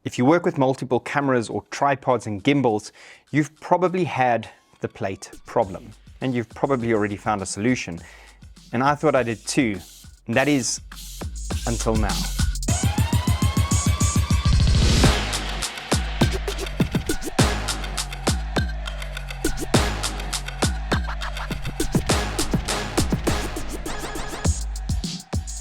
If you work with multiple cameras or tripods and gimbals, you've probably had the plate problem, and you've probably already found a solution. And I thought I did too, and that is until now.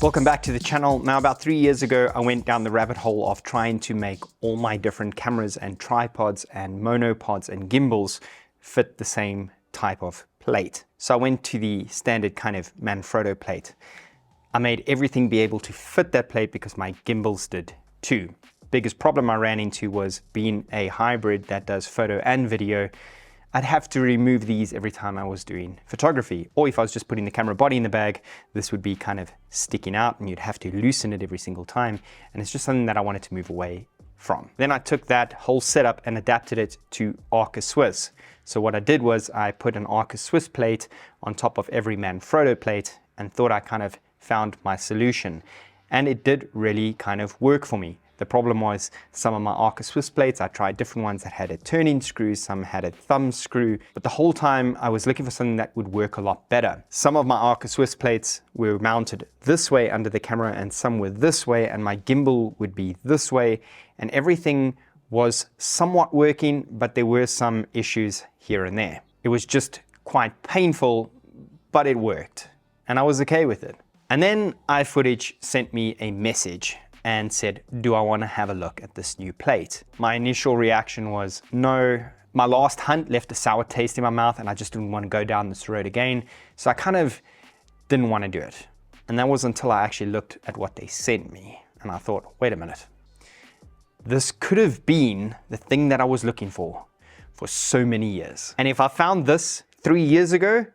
Welcome back to the channel. Now, about 3 years ago, I went down the rabbit hole of trying to make all my different cameras and tripods and monopods and gimbals fit the same type of plate. So I went to the standard kind of Manfrotto plate. I made everything be able to fit that plate because my gimbals did too. Biggest problem I ran into was being a hybrid that does photo and video. I'd have to remove these every time I was doing photography, or if I was just putting the camera body in the bag, this would be kind of sticking out and you'd have to loosen it every single time, and it's just something that I wanted to move away from. Then I took that whole setup and adapted it to Arca Swiss. So what I did was I put an Arca Swiss plate on top of every Manfrotto plate and thought I kind of found my solution, and it did really kind of work for me. The problem was some of my Arca Swiss plates, I tried different ones that had a turn-in screw, some had a thumb screw, but the whole time I was looking for something that would work a lot better. Some of my Arca Swiss plates were mounted this way under the camera and some were this way, and my gimbal would be this way, and everything was somewhat working, but there were some issues here and there. It was just quite painful, but it worked, and I was okay with it. And then iFootage sent me a message and said, do I want to have a look at this new plate? My initial reaction was no. My last hunt left a sour taste in my mouth and I just didn't want to go down this road again. So I kind of didn't want to do it. And that was until I actually looked at what they sent me. And I thought, wait a minute. This could have been the thing that I was looking for so many years. And if I found this 3 years ago,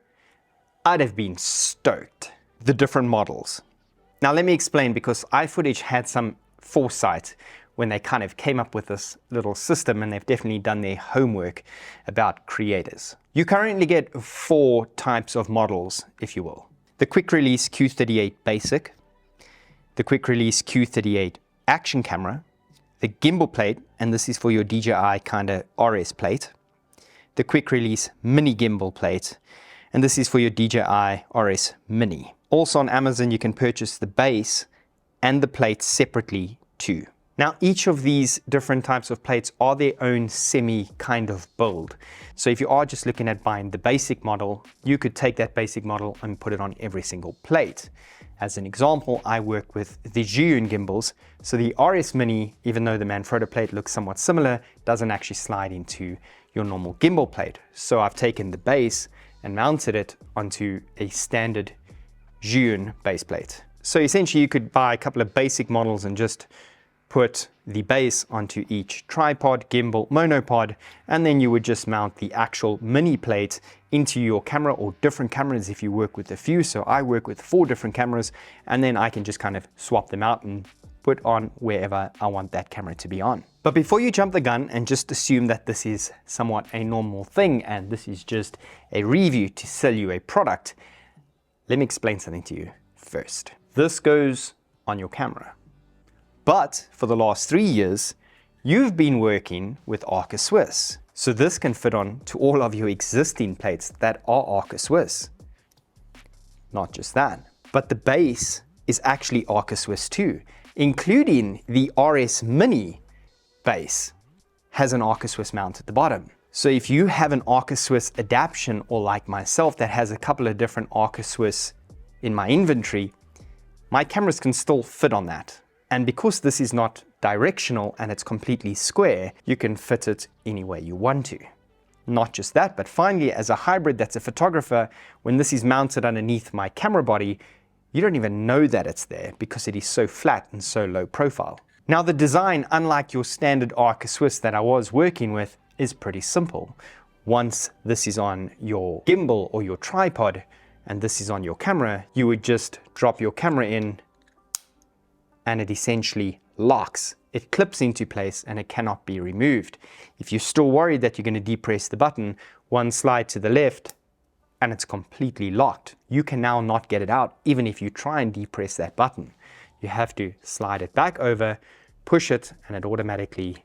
I'd have been stoked. The different models. Now let me explain, because iFootage had some foresight when they kind of came up with this little system, and they've definitely done their homework about creators. You currently get 4 types of models, if you will. The quick release Q38 basic, the quick release Q38 action camera, the gimbal plate, and this is for your DJI kind of RS plate, the quick release mini gimbal plate, and this is for your DJI RS mini. Also on Amazon, you can purchase the base and the plates separately too. Now, each of these different types of plates are their own semi kind of build. So if you are just looking at buying the basic model, you could take that basic model and put it on every single plate. As an example, I work with the Zhiyun gimbals. So the RS Mini, even though the Manfrotto plate looks somewhat similar, doesn't actually slide into your normal gimbal plate. So I've taken the base and mounted it onto a standard Zhiyun base plate. So essentially you could buy a couple of basic models and just put the base onto each tripod, gimbal, monopod, and then you would just mount the actual mini plate into your camera, or different cameras if you work with a few. So I work with 4 different cameras, and then I can just kind of swap them out and put on wherever I want that camera to be on. But before you jump the gun and just assume that this is somewhat a normal thing and this is just a review to sell you a product, let me explain something to you first. This goes on your camera. But for the last 3 years, you've been working with Arca Swiss. So this can fit on to all of your existing plates that are Arca Swiss. Not just that, but the base is actually Arca Swiss too, including the RS Mini base has an Arca Swiss mount at the bottom. So if you have an Arca Swiss adaptation, or like myself that has a couple of different Arca Swiss in my inventory, my cameras can still fit on that. And because this is not directional and it's completely square, you can fit it any way you want to. Not just that, but finally, as a hybrid that's a photographer, when this is mounted underneath my camera body, you don't even know that it's there because it is so flat and so low profile. Now the design, unlike your standard Arca Swiss that I was working with, is pretty simple. Once this is on your gimbal or your tripod and this is on your camera, you would just drop your camera in and it essentially locks. It clips into place and it cannot be removed. If you're still worried that you're going to depress the button, one slide to the left and it's completely locked. You can now not get it out even if you try and depress that button. You have to slide it back over, push it and it automatically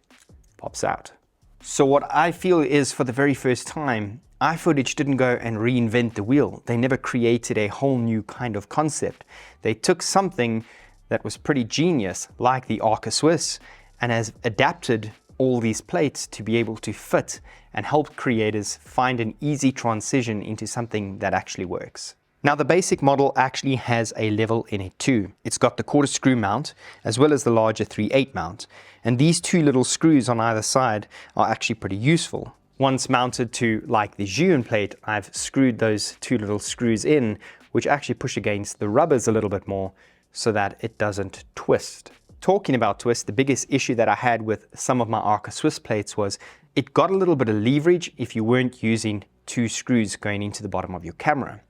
pops out. So what I feel is, for the very first time, iFootage didn't go and reinvent the wheel. They never created a whole new kind of concept. They took something that was pretty genius, like the Arca Swiss, and has adapted all these plates to be able to fit and help creators find an easy transition into something that actually works. Now, the basic model actually has a level in it too. It's got the quarter screw mount as well as the larger 3/8 mount. And these two little screws on either side are actually pretty useful. Once mounted to like the Zhiyun plate, I've screwed those two little screws in, which actually push against the rubbers a little bit more so that it doesn't twist. Talking about twist, the biggest issue that I had with some of my Arca Swiss plates was it got a little bit of leverage if you weren't using two screws going into the bottom of your camera.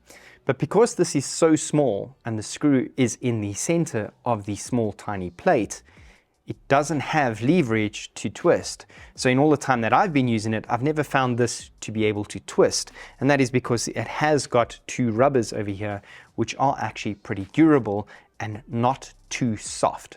But because this is so small and the screw is in the center of the small tiny plate, it doesn't have leverage to twist. So in all the time that I've been using it, I've never found this to be able to twist. And that is because it has got two rubbers over here, which are actually pretty durable and not too soft.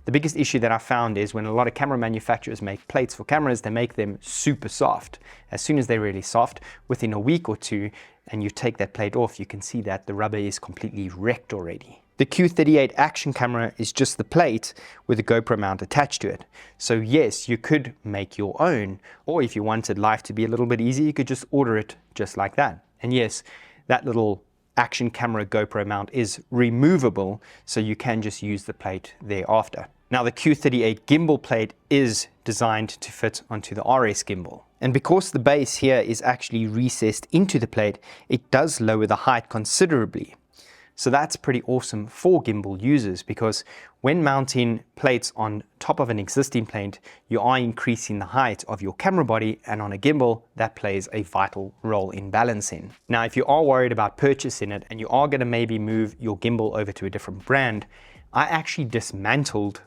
The biggest issue that I found is when a lot of camera manufacturers make plates for cameras, they make them super soft. As soon as they're really soft, within a week or two, and you take that plate off, you can see that the rubber is completely wrecked already. The Q38 action camera is just the plate with a GoPro mount attached to it. So yes, you could make your own, or if you wanted life to be a little bit easier, you could just order it just like that. And yes, that little action camera GoPro mount is removable, so you can just use the plate thereafter. Now, the Q38 gimbal plate is designed to fit onto the RS gimbal. And because the base here is actually recessed into the plate, it does lower the height considerably. So that's pretty awesome for gimbal users, because when mounting plates on top of an existing plate, you are increasing the height of your camera body, and on a gimbal, that plays a vital role in balancing. Now, if you are worried about purchasing it and you are going to maybe move your gimbal over to a different brand, I actually dismantled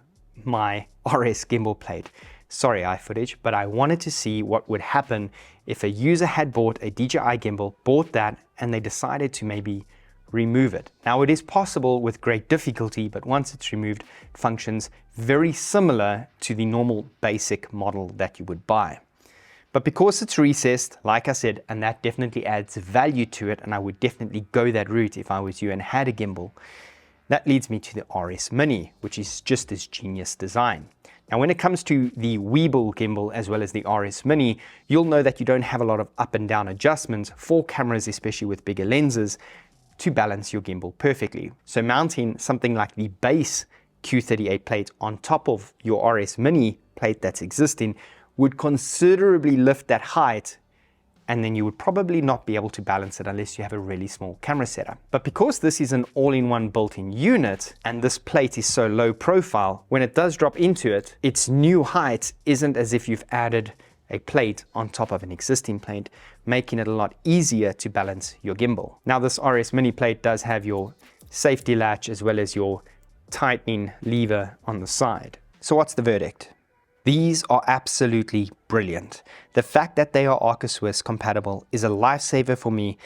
my RS gimbal plate. Sorry, iFootage, but I wanted to see what would happen if a user had bought a DJI gimbal, bought that, and they decided to maybe remove it. Now, it is possible with great difficulty, but once it's removed, it functions very similar to the normal basic model that you would buy. But because it's recessed, like I said, and that definitely adds value to it, and I would definitely go that route if I was you and had a gimbal, that leads me to the RS Mini, which is just this genius design. Now, when it comes to the Weebill gimbal as well as the RS Mini, you'll know that you don't have a lot of up and down adjustments for cameras, especially with bigger lenses, to balance your gimbal perfectly. So mounting something like the base Q38 plate on top of your RS Mini plate that's existing would considerably lift that height, and then you would probably not be able to balance it unless you have a really small camera setup. But because this is an all-in-one built-in unit and this plate is so low profile, when it does drop into it, its new height isn't as if you've added a plate on top of an existing plate, making it a lot easier to balance your gimbal. Now, this RS Mini plate does have your safety latch as well as your tightening lever on the side. So what's the verdict? These are absolutely brilliant. The fact that they are Arca Swiss compatible is a lifesaver for me,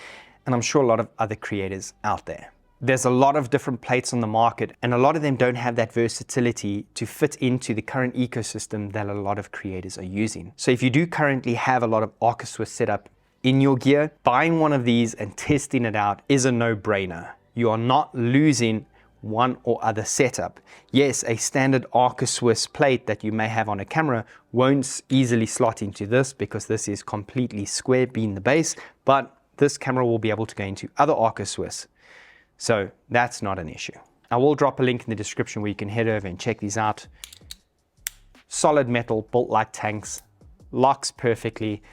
and I'm sure a lot of other creators out there. There's a lot of different plates on the market, and a lot of them don't have that versatility to fit into the current ecosystem that a lot of creators are using. So if you do currently have a lot of Arca Swiss setup in your gear, buying one of these and testing it out is a no-brainer. You are not losing one or other setup. Yes, a standard Arca Swiss plate that you may have on a camera won't easily slot into this because this is completely square being the base, but this camera will be able to go into other Arca Swiss. So that's not an issue. I will drop a link in the description where you can head over and check these out. Solid metal, built like tanks, locks perfectly,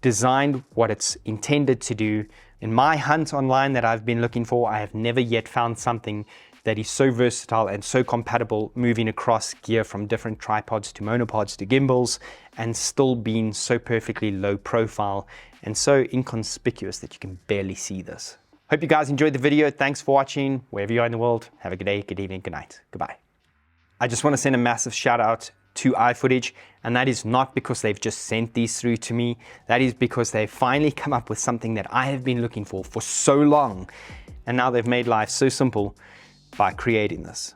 designed what it's intended to do. In my hunt online that I've been looking for, I have never yet found something that is so versatile and so compatible, moving across gear from different tripods to monopods to gimbals, and still being so perfectly low profile and so inconspicuous that you can barely see this. Hope you guys enjoyed the video. Thanks for watching. Wherever you are in the world, have a good day, good evening, good night. Goodbye. I just want to send a massive shout out to iFootage, and that is not because they've just sent these through to me. That is because they've finally come up with something that I have been looking for so long, and now they've made life so simple by creating this.